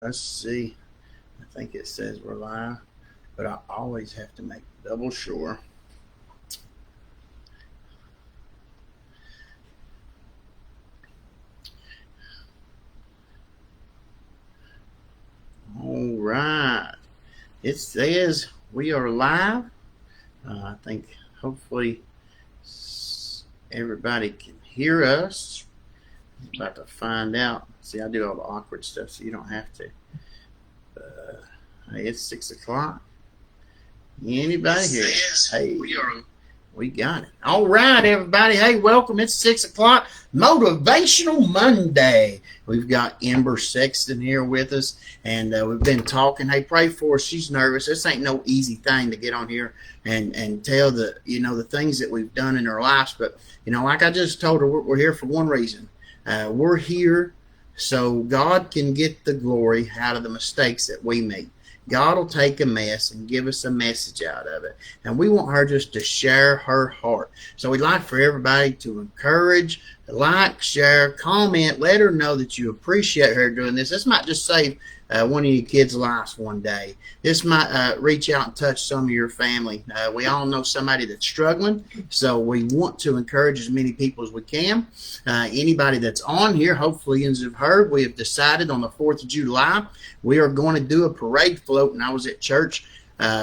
Let's see. I think it says we're live, but I always have to make double sure. All right. It says we are live. I think hopefully everybody can hear us. I'm about to find out. See, I do all the awkward stuff, so you don't have to. Hey, it's 6 o'clock. Anybody here? Hey, we got it. All right, everybody. Hey, welcome. It's 6 o'clock. Motivational Monday. We've got Ember Sexton here with us, and we've been talking. Hey, pray for her. She's nervous. This ain't no easy thing to get on here and tell the things that we've done in our lives. But like I just told her, we're here for one reason. We're here so God can get the glory out of the mistakes that we make. God will take a mess and give us a message out of it. And we want her just to share her heart. So we'd like for everybody to encourage, like, share, comment, let her know that you appreciate her doing this. This might just save one of your kids' lives one day. This might reach out and touch some of your family. We all know somebody that's struggling, so we want to encourage as many people as we can. Anybody that's on here, hopefully, as you've heard, we have decided on the 4th of July, we are going to do a parade float. And I was at church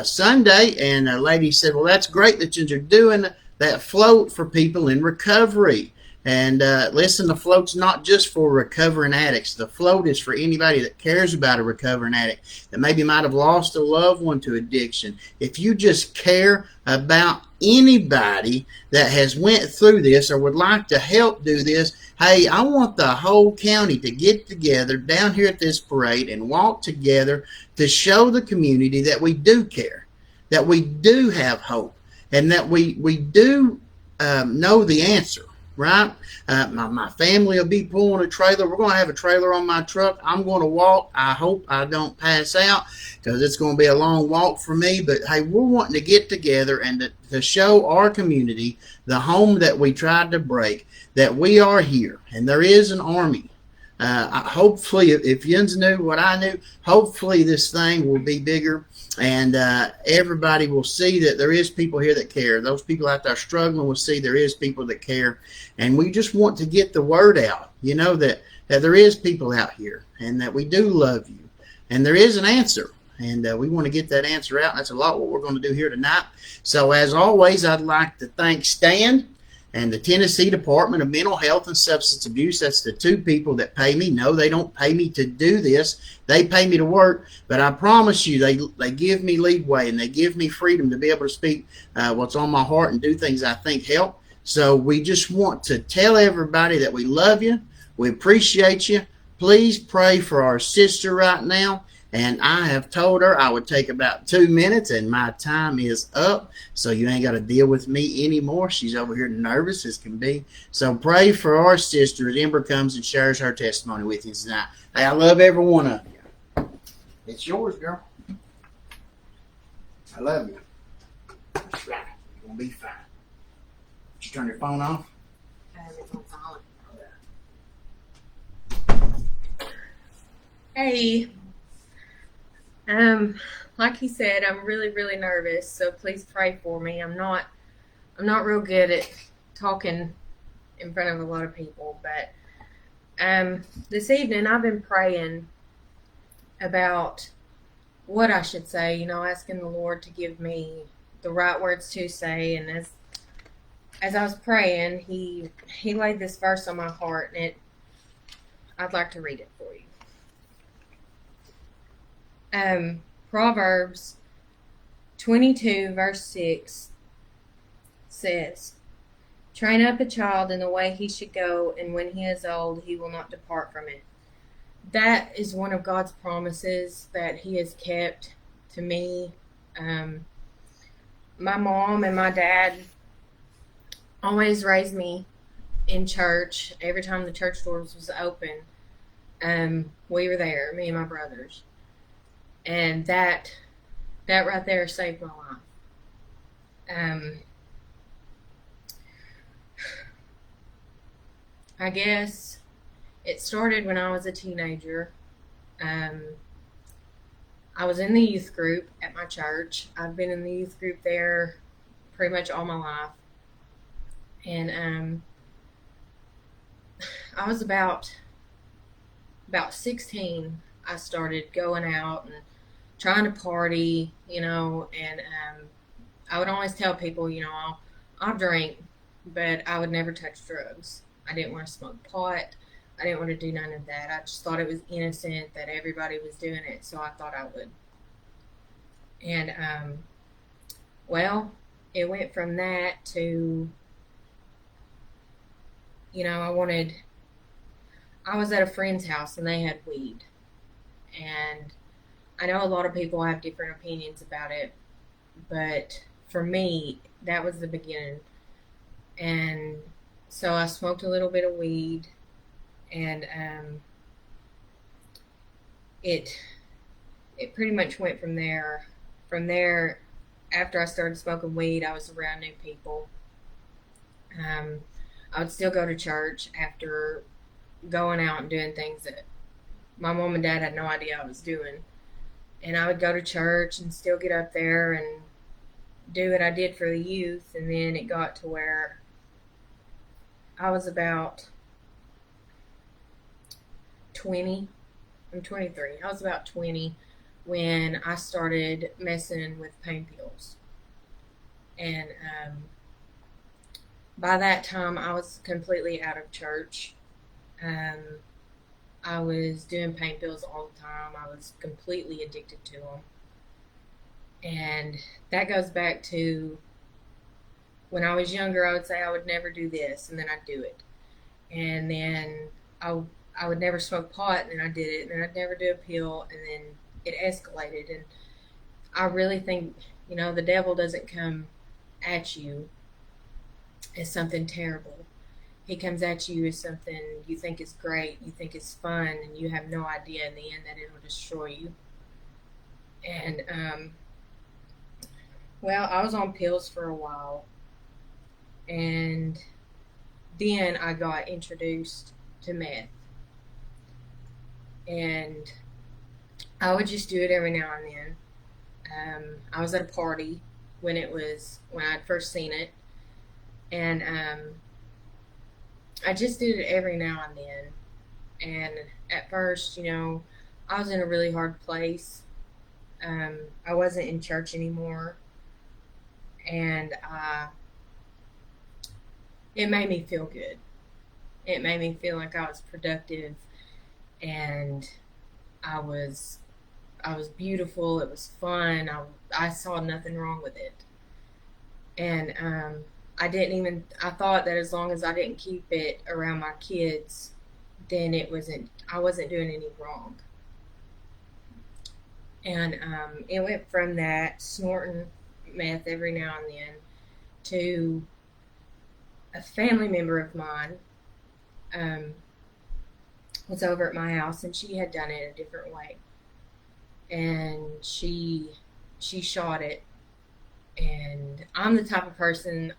Sunday, and a lady said, well, that's great that you're doing that float for people in recovery. And listen, the float's not just for recovering addicts. The float is for anybody that cares about a recovering addict that maybe might have lost a loved one to addiction. If you just care about anybody that has went through this or would like to help do this, hey, I want the whole county to get together down here at this parade and walk together to show the community that we do care, that we do have hope, and that we do know the answer. Right? My family will be pulling a trailer. We're going to have a trailer on my truck. I'm going to walk. I hope I don't pass out because it's going to be a long walk for me. But hey, we're wanting to get together and to show our community, the home that we tried to break, that we are here and there is an army. Hopefully, if Yins knew what I knew, hopefully this thing will be bigger and everybody will see that there is people here that care. Those people out there struggling will see there is people that care. And we just want to get the word out, that there is people out here and that we do love you. And there is an answer. And we want to get that answer out. That's a lot what we're going to do here tonight. So as always, I'd like to thank Stan and the Tennessee Department of Mental Health and Substance Abuse. That's the two people that pay me. No, they don't pay me to do this. They pay me to work. But I promise you, they give me leeway and they give me freedom to be able to speak what's on my heart and do things I think help. So we just want to tell everybody that we love you. We appreciate you. Please pray for our sister right now. And I have told her I would take about 2 minutes, and my time is up. So you ain't got to deal with me anymore. She's over here nervous as can be. So pray for our sister as Ember comes and shares her testimony with you tonight. Hey, I love every one of you. It's yours, girl. I love you. That's right. You're going to be fine. Did you turn your phone off? It's on silent. Hey. Like he said, I'm really, really nervous, so please pray for me. I'm not real good at talking in front of a lot of people, but this evening I've been praying about what I should say, asking the Lord to give me the right words to say. And as I was praying, he laid this verse on my heart, and I'd like to read it for you. Proverbs 22 verse 6 says, train up a child in the way he should go, and when he is old, he will not depart from it. That is one of God's promises that he has kept to me. My mom and my dad always raised me in church. Every time the church doors was open, we were there, me and my brothers. And that right there saved my life. I guess it started when I was a teenager. I was in the youth group at my church. I've been in the youth group there pretty much all my life. And I was about 16. I started going out and trying to party, and I would always tell people, I'll drink, but I would never touch drugs. I didn't want to smoke pot. I didn't want to do none of that. I just thought it was innocent that everybody was doing it, so I thought I would. And well, it went from that to, I was at a friend's house and they had weed. And I know a lot of people have different opinions about it, but for me, that was the beginning. And so I smoked a little bit of weed, and it pretty much went from there. From there, after I started smoking weed, I was around new people. I would still go to church after going out and doing things that my mom and dad had no idea I was doing. And I would go to church and still get up there and do what I did for the youth. And then it got to where I was about 20. I'm 23. I was about 20 when I started messing with pain pills. And by that time, I was completely out of church. I was doing pain pills all the time. I was completely addicted to them. And that goes back to when I was younger, I would say I would never do this, and then I'd do it. And then I would never smoke pot, and then I did it, and then I'd never do a pill, and then it escalated. And I really think, the devil doesn't come at you as something terrible. He comes at you as something you think is great, you think is fun, and you have no idea in the end that it'll destroy you. And, well, I was on pills for a while, and then I got introduced to meth. And I would just do it every now and then. I was at a party when I'd first seen it, and I just did it every now and then. And at first, I was in a really hard place. I wasn't in church anymore, and it made me feel good. It made me feel like I was productive, and I was beautiful. It was fun. I saw nothing wrong with it. And I thought that as long as I didn't keep it around my kids, then I wasn't doing any wrong. And it went from that snorting meth every now and then to a family member of mine was over at my house, and she had done it a different way. And she shot it. And I'm the type of person,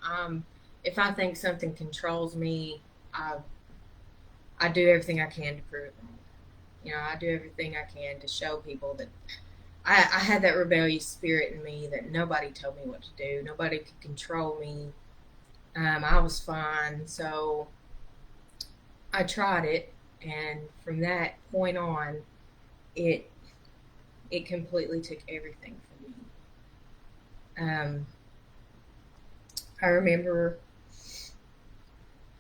if I think something controls me, I do everything I can to prove it wrong. I do everything I can to show people that I had that rebellious spirit in me, that nobody told me what to do. Nobody could control me. I was fine. So I tried it. And from that point on, it completely took everything from me. I remember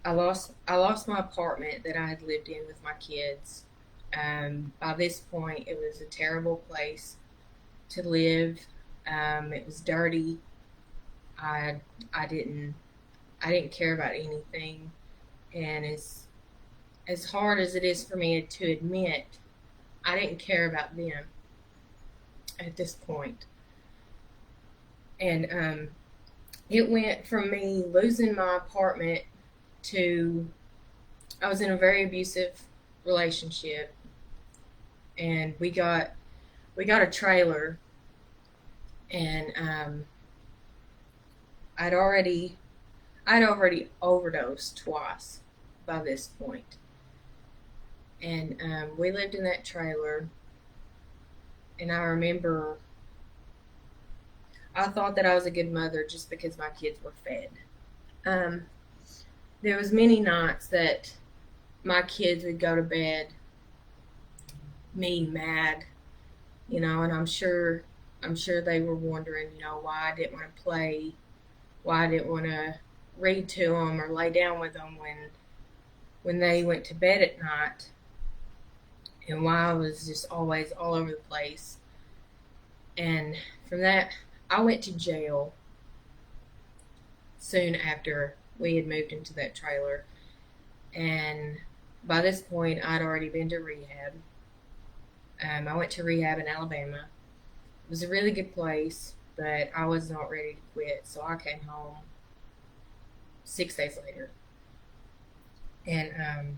I lost my apartment that I had lived in with my kids. By this point, it was a terrible place to live. It was dirty. I didn't care about anything, and as hard as it is for me to admit, I didn't care about them at this point. And it went from me losing my apartment to I was in a very abusive relationship, and we got a trailer, and I'd already overdosed twice by this point. And we lived in that trailer, And I remember I thought that I was a good mother just because my kids were fed. Um, there was many nights that my kids would go to bed me mad, and I'm sure they were wondering, why I didn't want to play, why I didn't want to read to them or lay down with them when they went to bed at night, and why I was just always all over the place. And from that, I went to jail soon after we had moved into that trailer. And by this point, I'd already been to rehab. I went to rehab in Alabama. It was a really good place, but I was not ready to quit, so I came home 6 days later. And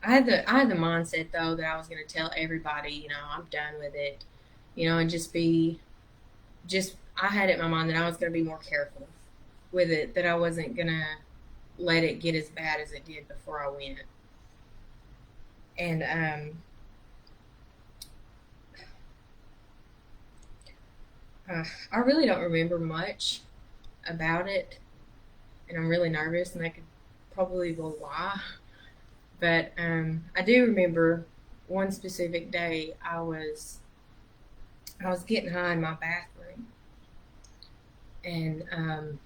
I had the mindset though that I was going to tell everybody, I'm done with it, and I had it in my mind that I was going to be more careful with it, that I wasn't going to let it get as bad as it did before I went. And I really don't remember much about it, and I'm really nervous, and I could probably go why. But I do remember one specific day I was getting high in my bathroom, and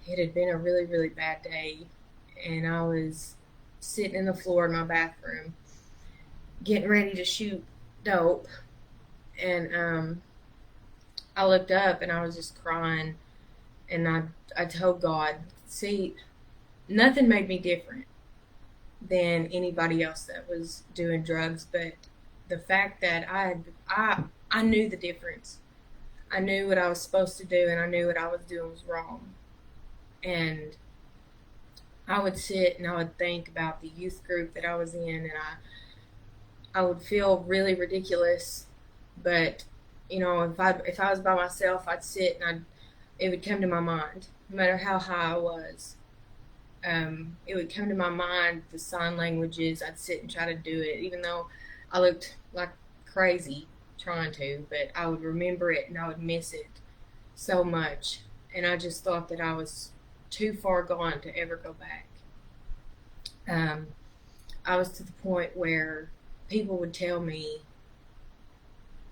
it had been a really really bad day, and I was sitting in the floor in my bathroom, getting ready to shoot dope, and I looked up and I was just crying, and I told God, see, nothing made me different than anybody else that was doing drugs, but the fact that I knew the difference. I knew what I was supposed to do, and I knew what I was doing was wrong. And I would sit and I would think about the youth group that I was in, and I would feel really ridiculous. But if I was by myself, I'd sit and it would come to my mind, no matter how high I was. It would come to my mind the sign languages. I'd sit and try to do it, even though I looked like crazy trying to. But I would remember it and I would miss it so much, and I just thought that I was too far gone to ever go back. I was to the point where people would tell me,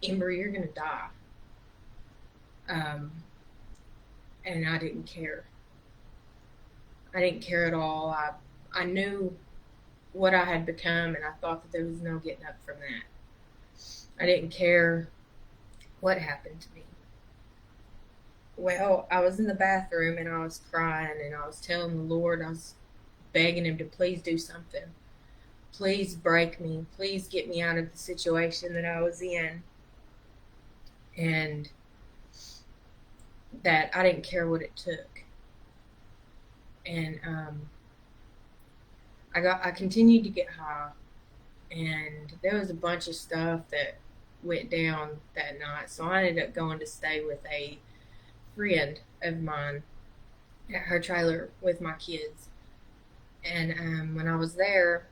Ember, you're going to die. Um, and I didn't care. I didn't care at all. I knew what I had become, and I thought that there was no getting up from that. I didn't care what happened to me. Well, I was in the bathroom and I was crying, and I was telling the Lord, I was begging him to please do something. Please break me. Please get me out of the situation that I was in. And that I didn't care what it took. And I continued to get high, and there was a bunch of stuff that went down that night. So I ended up going to stay with a friend of mine at her trailer with my kids. And when I was there,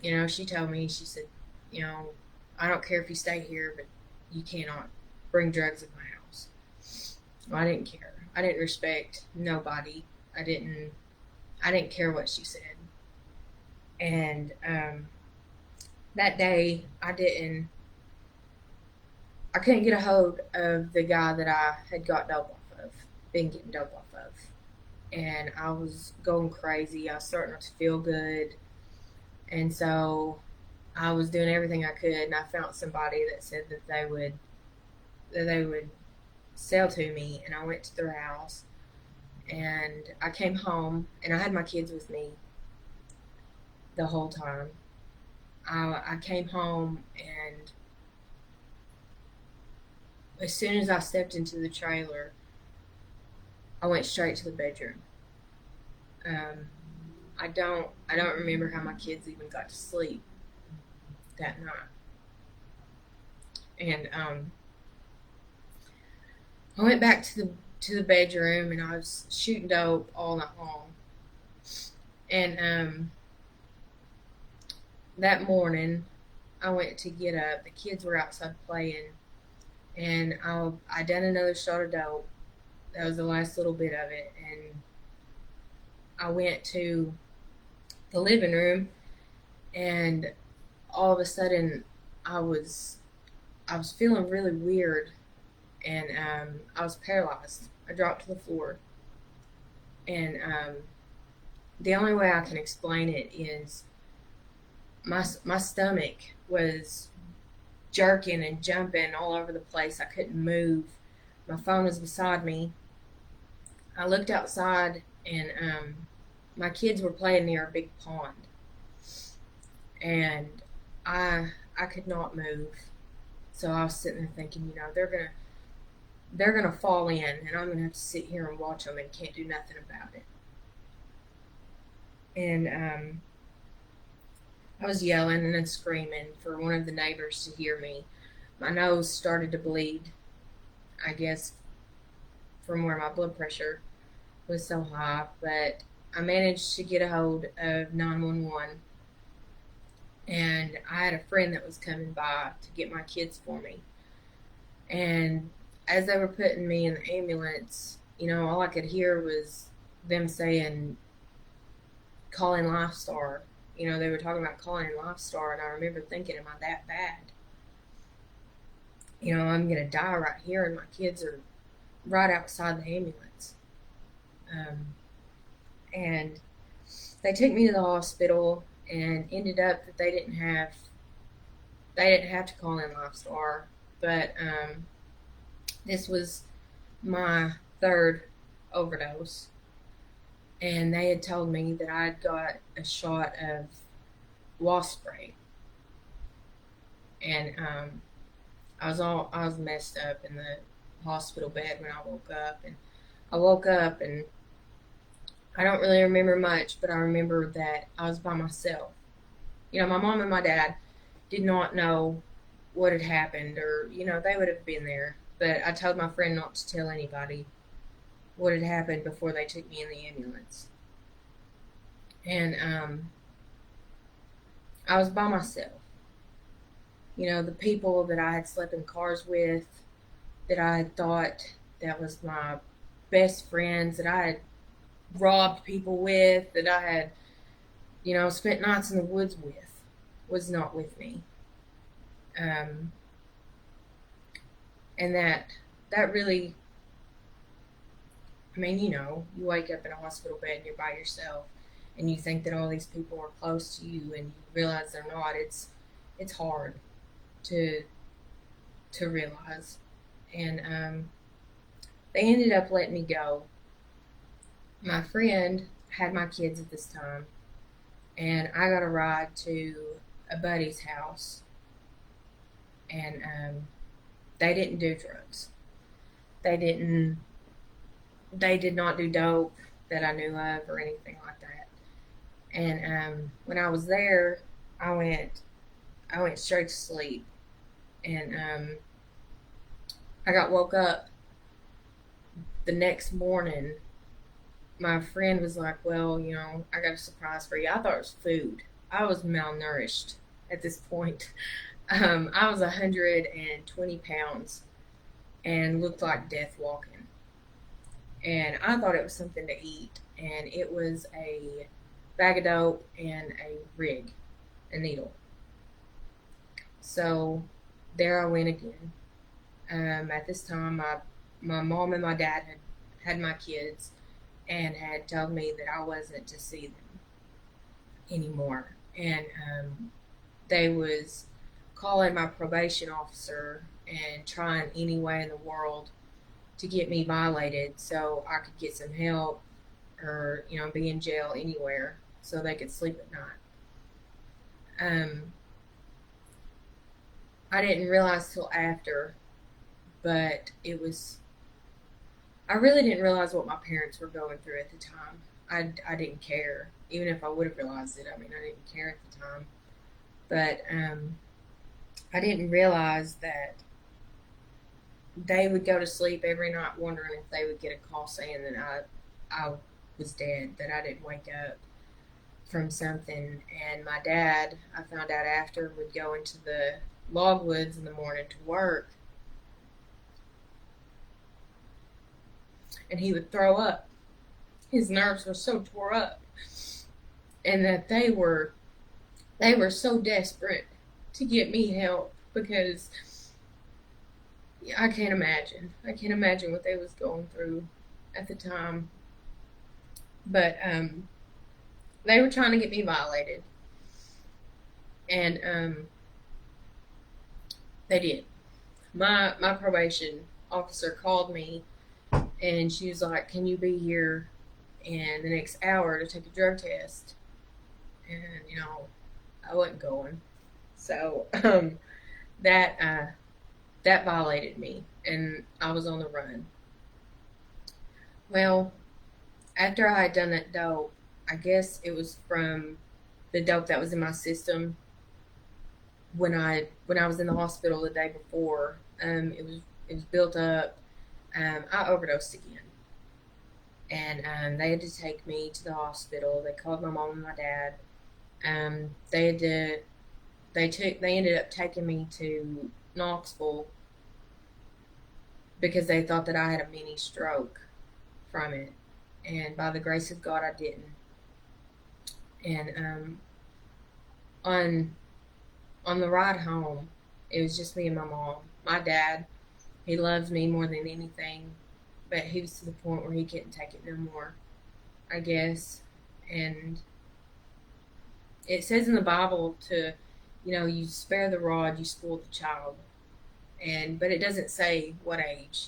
she told me, she said, I don't care if you stay here, but you cannot bring drugs in my house. Well, I didn't care. I didn't respect nobody. I didn't care what she said. And that day, I couldn't get a hold of the guy that I had been getting dope off of. And I was going crazy. I was starting to feel good. And so I was doing everything I could, and I found somebody that said that they would sell to me, and I went to their house, and I came home, and I had my kids with me the whole time. I came home, and as soon as I stepped into the trailer, I went straight to the bedroom. I don't remember how my kids even got to sleep that night. And I went back to the bedroom, and I was shooting dope all night long. And that morning, I went to get up. The kids were outside playing, and I done another shot of dope. That was the last little bit of it, and I went to the living room, and all of a sudden, I was I was feeling really weird, and I was paralyzed. I dropped to the floor, and the only way I can explain it is my stomach was jerking and jumping all over the place. I couldn't move. My phone was beside me. I looked outside, and my kids were playing near a big pond, and I could not move. So I was sitting there thinking, they're gonna fall in, and I'm gonna have to sit here and watch them and can't do nothing about it. And I was yelling and screaming for one of the neighbors to hear me. My nose started to bleed, I guess, from where my blood pressure was so high, but I managed to get a hold of 911, and I had a friend that was coming by to get my kids for me. And as they were putting me in the ambulance, all I could hear was them saying, calling Lifestar. They were talking about calling Lifestar, and I remember thinking, am I that bad? I'm going to die right here, and my kids are right outside the ambulance. And they took me to the hospital, and ended up that they didn't have to call in Lifestar, but this was my third overdose, and they had told me that I'd got a shot of wasp spray, and I was messed up in the hospital bed when I woke up, and I don't really remember much, but I remember that I was by myself. My mom and my dad did not know what had happened, or they would have been there, but I told my friend not to tell anybody what had happened before they took me in the ambulance. And I was by myself. The people that I had slept in cars with, that I had thought that was my best friends, that I had robbed people with, that I had, spent nights in the woods with, was not with me. And that really, you wake up in a hospital bed and you're by yourself, and you think that all these people are close to you, and you realize they're not. It's hard to realize. And they ended up letting me go. My friend had my kids at this time, and I got a ride to a buddy's house, and they didn't do drugs. They did not do dope that I knew of or anything like that. And when I was there, I went straight to sleep, and I got woke up the next morning. My friend was like, well, I got a surprise for you. I thought it was food. I was malnourished at this point. I was 120 pounds and looked like death walking. And I thought it was something to eat. And it was a bag of dope and a needle. So there I went again. At this time, my mom and my dad had my kids, and had told me that I wasn't to see them anymore. And they was calling my probation officer and trying any way in the world to get me violated so I could get some help, or be in jail anywhere so they could sleep at night. I didn't realize till after, but I really didn't realize what my parents were going through at the time. I didn't care. Even if I would have realized it, I didn't care at the time. But I didn't realize that they would go to sleep every night wondering if they would get a call saying that I was dead, that I didn't wake up from something. And my dad, I found out after, would go into the logwoods in the morning to work, and he would throw up. His nerves were so tore up, and that they were so desperate to get me help because I can't imagine. I can't imagine what they was going through at the time. But they were trying to get me violated, and they did. My probation officer called me, and she was like, "Can you be here in the next hour to take a drug test?" And I wasn't going, so that that violated me, and I was on the run. Well, after I had done that dope, I guess it was from the dope that was in my system when I was in the hospital the day before. It was built up. I overdosed again, and they had to take me to the hospital. They called my mom and my dad. They had to they ended up taking me to Knoxville because they thought that I had a mini stroke from it, and by the grace of God, I didn't. And on on the ride home, it was just me and my mom. My dad, he loves me more than anything, but he was to the point where he couldn't take it no more, I guess. And it says in the Bible to, you spare the rod, you spoil the child. But it doesn't say what age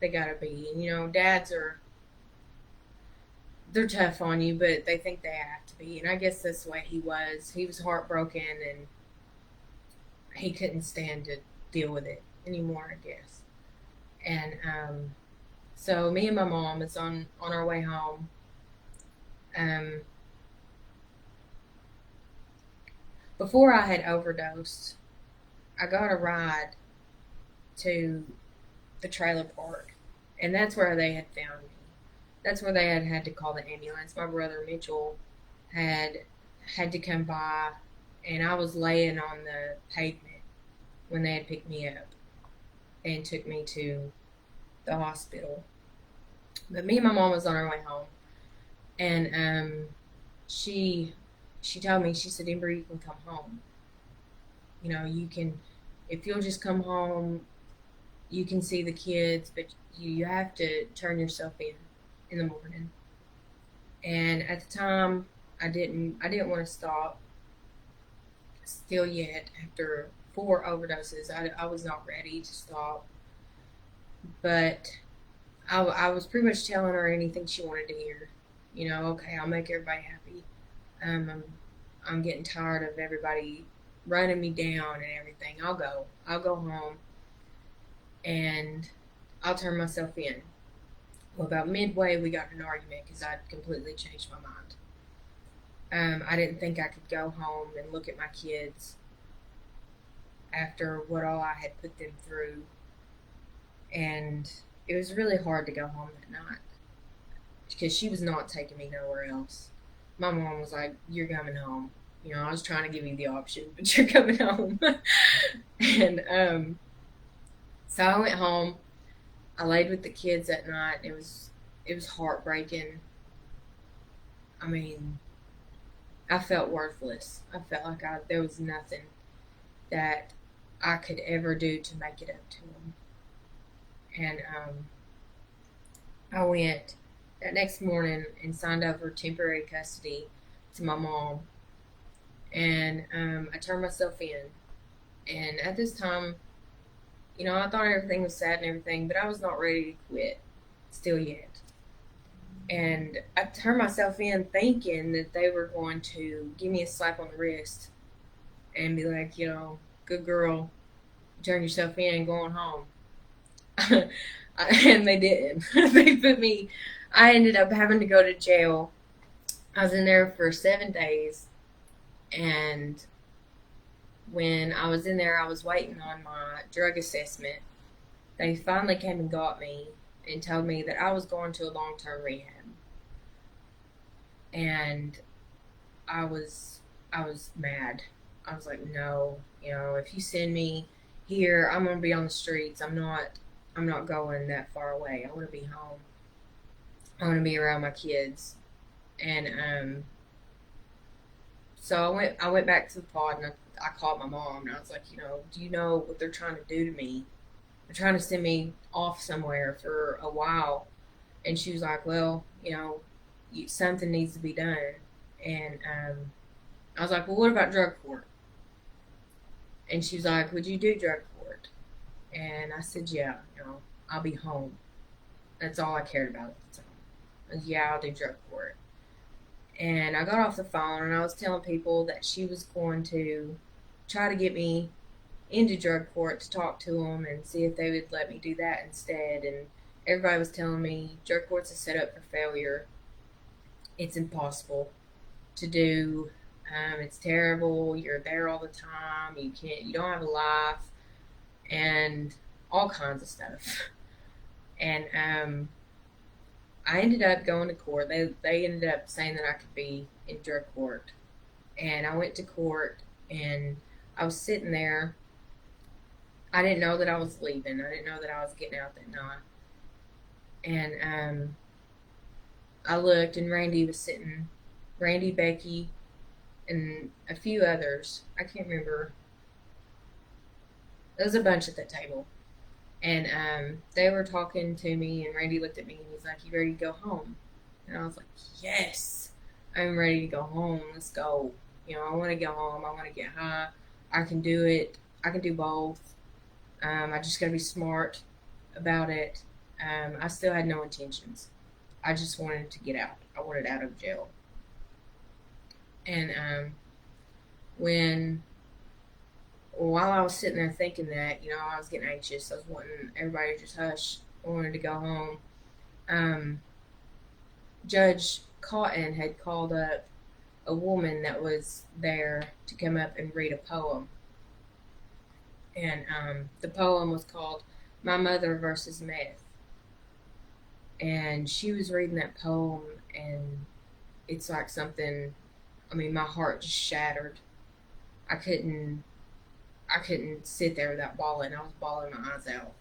they gotta be. And dads they're tough on you, but they think they have to be. And I guess that's the way he was. He was heartbroken, and he couldn't stand to deal with it anymore, I guess. And so me and my mom is on our way home. Um, Before I had overdosed, I got a ride to the trailer park, and that's where they had found me. That's where they had to call the ambulance. My brother Mitchell had to come by, and I was laying on the pavement when they had picked me up and took me to the hospital. But me and my mom was on our way home, and she told me, she said, "Ember, you can come home. You can, if you'll just come home, you can see the kids, but you have to turn yourself in the morning." And at the time, I didn't want to stop still yet. After 4 overdoses, I was not ready to stop. But I was pretty much telling her anything she wanted to hear. Okay, I'll make everybody happy. I'm getting tired of everybody running me down and everything. I'll go home, and I'll turn myself in. Well, about midway, we got in an argument because I'd completely changed my mind. I didn't think I could go home and look at my kids after what all I had put them through. And it was really hard to go home that night because she was not taking me nowhere else. My mom was like, "You're coming home. I was trying to give you the option, but you're coming home." And so I went home. I laid with the kids that night. It was heartbreaking. I mean, I felt worthless. I felt like there was nothing that I could ever do to make it up to them. And I went that next morning and signed over temporary custody to my mom. And I turned myself in. And at this time, I thought everything was sad and everything, but I was not ready to quit still yet. And I turned myself in thinking that they were going to give me a slap on the wrist and be like, "Good girl, turn yourself in and going home." And they didn't. I ended up having to go to jail. I was in there for 7 days, and when I was in there, I was waiting on my drug assessment. They finally came and got me and told me that I was going to a long-term rehab. And I was mad. I was like, "No, if you send me here, I'm gonna be on the streets. I'm not going that far away. I want to be home." I want to be around my kids. And so I went back to the pod, and I called my mom, and I was like, do you know what they're trying to do to me? They're trying to send me off somewhere for a while. And she was like, well, something needs to be done. And I was like, well, what about drug court? And she was like, would you do drug court? And I said, yeah, I'll be home. That's all I cared about at the time. I was, yeah, I'll do drug court. And I got off the phone, and I was telling people that she was going to try to get me into drug court to talk to them and see if they would let me do that instead. And everybody was telling me drug court's a setup for failure. It's impossible to do. It's terrible. You're there all the time. You don't have a life, and all kinds of stuff. And I ended up going to court. They ended up saying that I could be in drug court, and I went to court, and I was sitting there. I didn't know that I was leaving. I didn't know that I was getting out that night. And I looked, and Randy was sitting. Randy, Becky, and a few others. I can't remember. There was a bunch at that table. And they were talking to me, and Randy looked at me, and he's like, you ready to go home? And I was like, yes, I'm ready to go home. Let's go. I want to go home. I want to get high. I can do it. I can do both. I just got to be smart about it. I still had no intentions. I just wanted to get out. I wanted out of jail. And while I was sitting there thinking that, I was getting anxious. I was wanting everybody to just hush. I wanted to go home. Judge Cotton had called up a woman that was there to come up and read a poem. And the poem was called My Mother versus Meth. And she was reading that poem, and it's like something, my heart just shattered. I couldn't sit there without bawling. I was bawling my eyes out.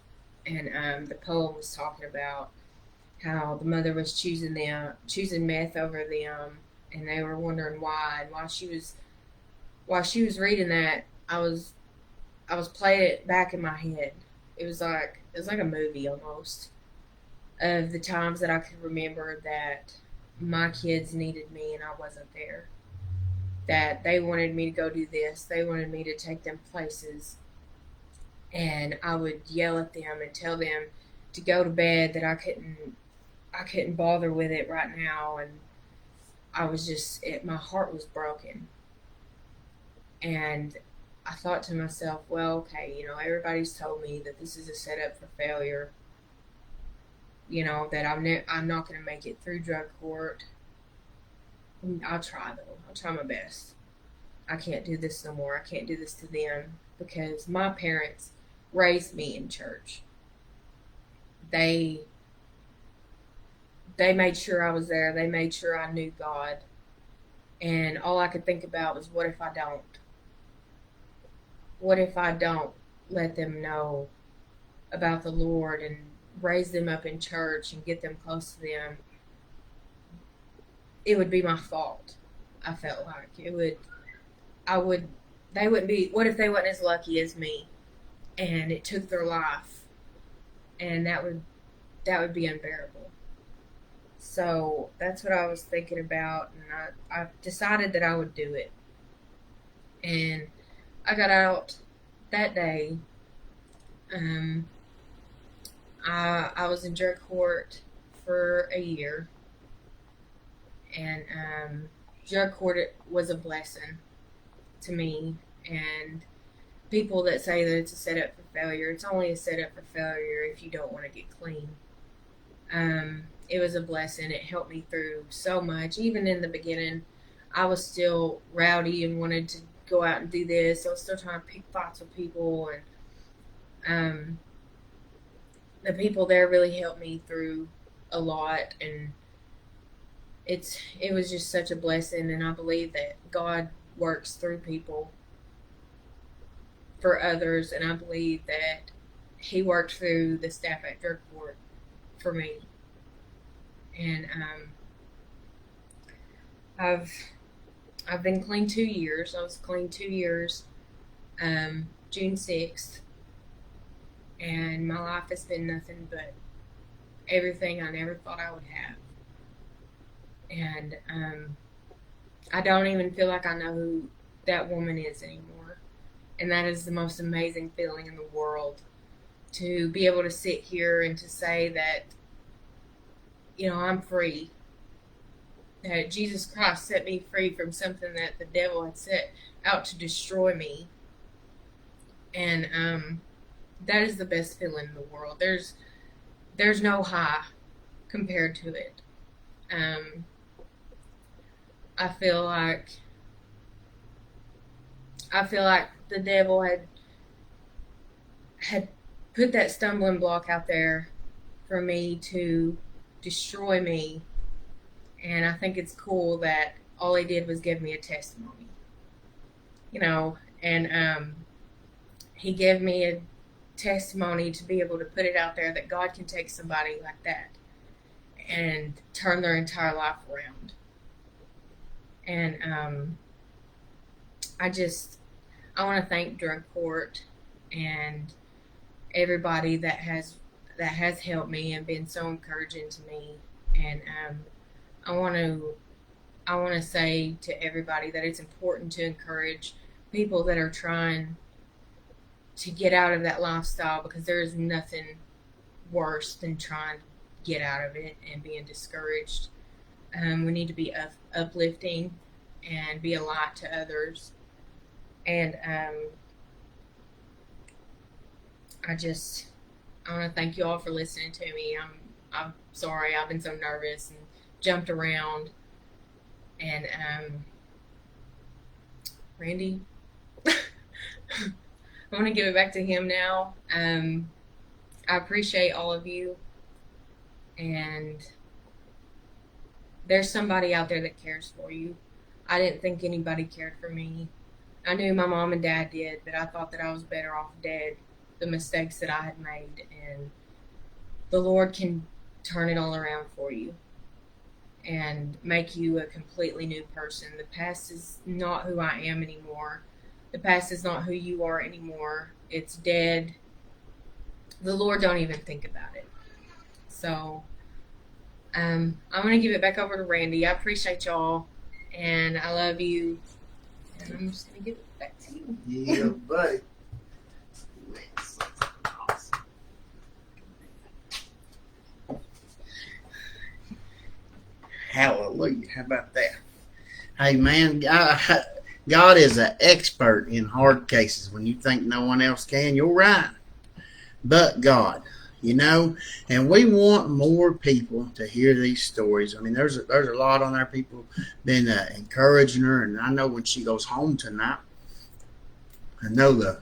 And the poem was talking about how the mother was choosing meth over them, and they were wondering why. And while she was reading that, I was playing it back in my head. It was like a movie almost, of the times that I could remember that my kids needed me and I wasn't there. That they wanted me to go do this. They wanted me to take them places. And I would yell at them and tell them to go to bed, that I couldn't bother with it right now. And I was my heart was broken. And I thought to myself, well, okay, everybody's told me that this is a setup for failure. That I'm not going to make it through drug court. I'll try, though. I'll try my best. I can't do this no more. I can't do this to them, because my parents raised me in church. They made sure I was there. They made sure I knew God. And all I could think about was, what if I don't? What if I don't let them know about the Lord and raise them up in church and get them close to them? It would be my fault. I felt like they wouldn't be, what if they wasn't as lucky as me and it took their life? And that would be unbearable. So that's what I was thinking about, and I decided that I would do it. And I got out that day. I was in drug court for a year, and drug court was a blessing to me. And people that say that it's a setup for failure, it's only a setup for failure if you don't want to get clean. It was a blessing. It helped me through so much. Even in the beginning, I was still rowdy and wanted to go out and do this. I was still trying to pick fights with people, and the people there really helped me through a lot. And it was just such a blessing. And I believe that God works through people for others, and I believe that He worked through the staff at drug court for me. And I've been clean 2 years. I was clean 2 years, June 6th, and my life has been nothing but everything I never thought I would have. And I don't even feel like I know who that woman is anymore. And that is the most amazing feeling in the world, to be able to sit here and to say that, I'm free. That Jesus Christ set me free from something that the devil had set out to destroy me. And that is the best feeling in the world. There's no high compared to it. I feel like the devil had put that stumbling block out there for me to destroy me. And I think it's cool that all he did was give me a testimony, and he gave me a testimony to be able to put it out there that God can take somebody like that and turn their entire life around. And I want to thank Drug Court and everybody that has helped me and been so encouraging to me. And I want to say to everybody that it's important to encourage people that are trying to get out of that lifestyle, because there is nothing worse than trying to get out of it and being discouraged. We need to be uplifting and be a light to others. And I want to thank you all for listening to me. I'm sorry, I've been so nervous and jumped around. And Randy, I want to give it back to him now. I appreciate all of you, and there's somebody out there that cares for you. I didn't think anybody cared for me. I knew my mom and dad did, but I thought that I was better off dead, the mistakes that I had made. And the Lord can turn it all around for you and make you a completely new person. The past is not who I am anymore. The past is not who you are anymore. It's dead. The Lord don't even think about it. So I'm going to give it back over to Randy. I appreciate y'all, and I love you. And I'm just going to give it back to you. Yeah, buddy. Hallelujah. How about that? Hey, man, God is an expert in hard cases. When you think no one else can, you're right. But God, and we want more people to hear these stories. I mean, there's a lot on there. People been encouraging her, and I know when she goes home tonight, I know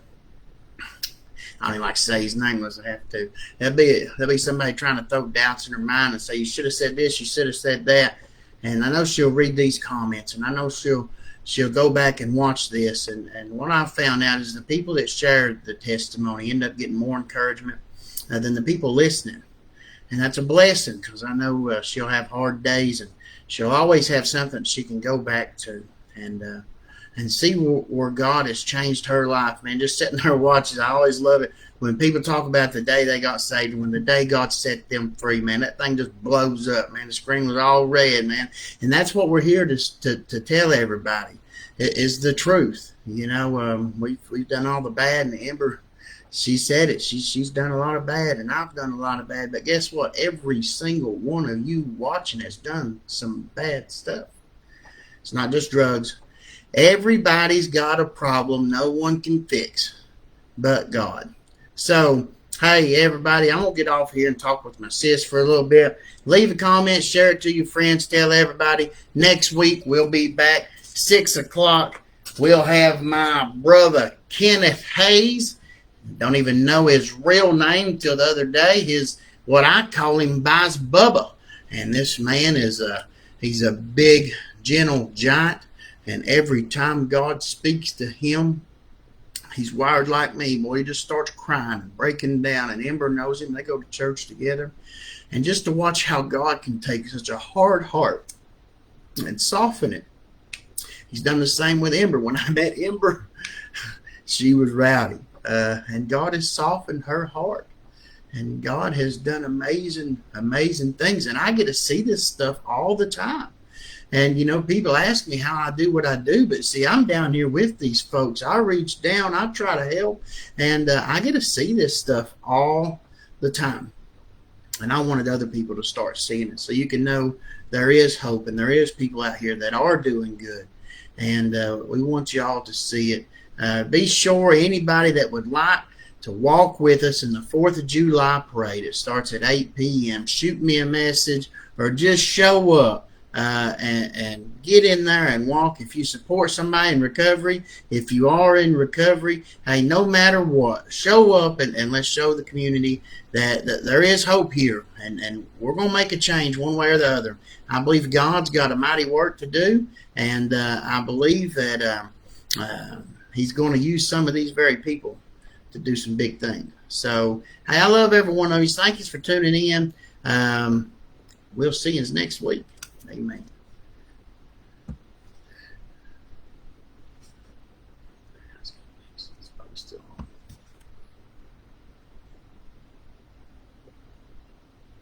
I don't even like to say his name unless I have to. There'll be somebody trying to throw doubts in her mind and say, you should have said this, you should have said that. And I know she'll read these comments, and I know she'll go back and watch this. And what I found out is the people that shared the testimony end up getting more encouragement than the people listening. And that's a blessing, because I know she'll have hard days, and she'll always have something she can go back to and see where God has changed her life, man. Just sitting there watching, I always love it when people talk about the day they got saved and when the day God set them free, man. That thing just blows up, man. The screen was all red, man. And that's what we're here to tell everybody. It is the truth. We've done all the bad, and Ember, she said it. She's done a lot of bad, and I've done a lot of bad. But guess what? Every single one of you watching has done some bad stuff. It's not just drugs. Everybody's got a problem no one can fix but God. So, hey, everybody, I'm going to get off here and talk with my sis for a little bit. Leave a comment, share it to your friends, tell everybody. Next week, we'll be back 6 o'clock. We'll have my brother, Kenneth Hayes. Don't even know his real name till the other day. What I call him, Vice Bubba. And this man he's a big, gentle giant. And every time God speaks to him, He's wired like me. Boy, he just starts crying and breaking down. And Ember knows him. They go to church together. And just to watch how God can take such a hard heart and soften it. He's done the same with Ember. When I met Ember, she was rowdy. And God has softened her heart. And God has done amazing, amazing things. And I get to see this stuff all the time. And, you know, people ask me how I do what I do. But, see, I'm down here with these folks. I reach down. I try to help. And I get to see this stuff all the time. And I wanted other people to start seeing it so you can know there is hope and there is people out here that are doing good. And we want you all to see it. Be sure anybody that would like to walk with us in the 4th of July parade. It starts at 8 p.m. Shoot me a message or just show up and get in there and walk. If you support somebody in recovery, if you are in recovery, hey, no matter what, show up and let's show the community that there is hope here. And we're going to make a change one way or the other. I believe God's got a mighty work to do. And I believe that he's going to use some of these very people to do some big things. So, hey, I love every one of you. Thank you for tuning in. We'll see you next week. Amen.